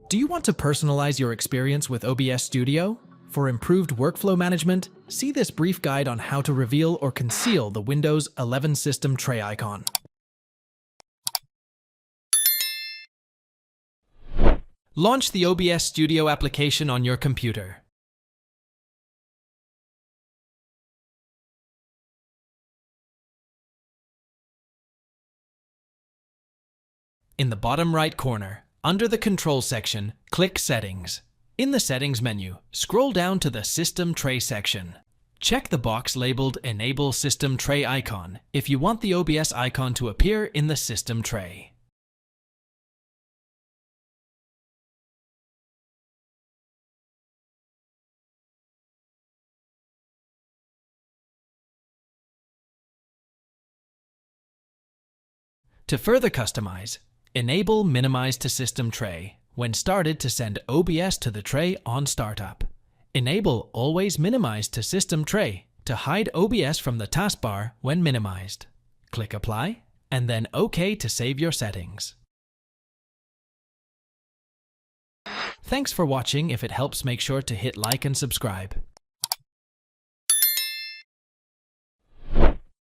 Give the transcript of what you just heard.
Do you want to personalize your experience with OBS Studio? For improved workflow management, see this brief guide on how to reveal or conceal the Windows 11 system tray icon. Launch the OBS Studio application on your computer. In the bottom right corner, under the Control section, click Settings. In the Settings menu, scroll down to the System Tray section. Check the box labeled Enable System Tray Icon if you want the OBS icon to appear in the system tray. To further customize, enable Minimize to System Tray when started to send OBS to the tray on startup. Enable Always Minimize to System Tray to hide OBS from the taskbar when minimized. Click Apply, and then OK to save your settings. Thanks for watching. If it helps, make sure to hit like and subscribe.